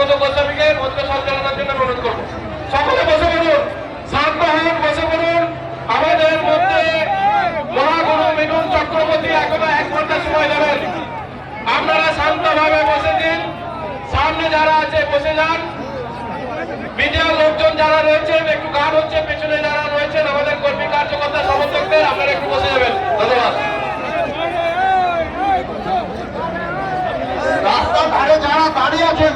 অনুব্রত গোস্বামীকে মঞ্চ সঞ্চালনার জন্য অনুরোধ করবো। সকলে বসে বলুন, শান্ত হন, বসে বলুন। আমাদের মধ্যে মহাগুরু মিঠুন চক্রবর্তী এখনো 1 ঘন্টা সময় দেবেন। আপনারা শান্তভাবে বসে দিন। সামনে যারা আছে বসে যান। মিডিয়ার লোকজন যারা রয়েছেন একটু গান হচ্ছে, পেছনে যারা রয়েছেন আমাদের কর্মী কার্যকর্তা সমর্থকদের আপনারা একটু বসে যাবেন। ধন্যবাদ। রাস্তার ধারে যারা দাঁড়িয়ে আছেন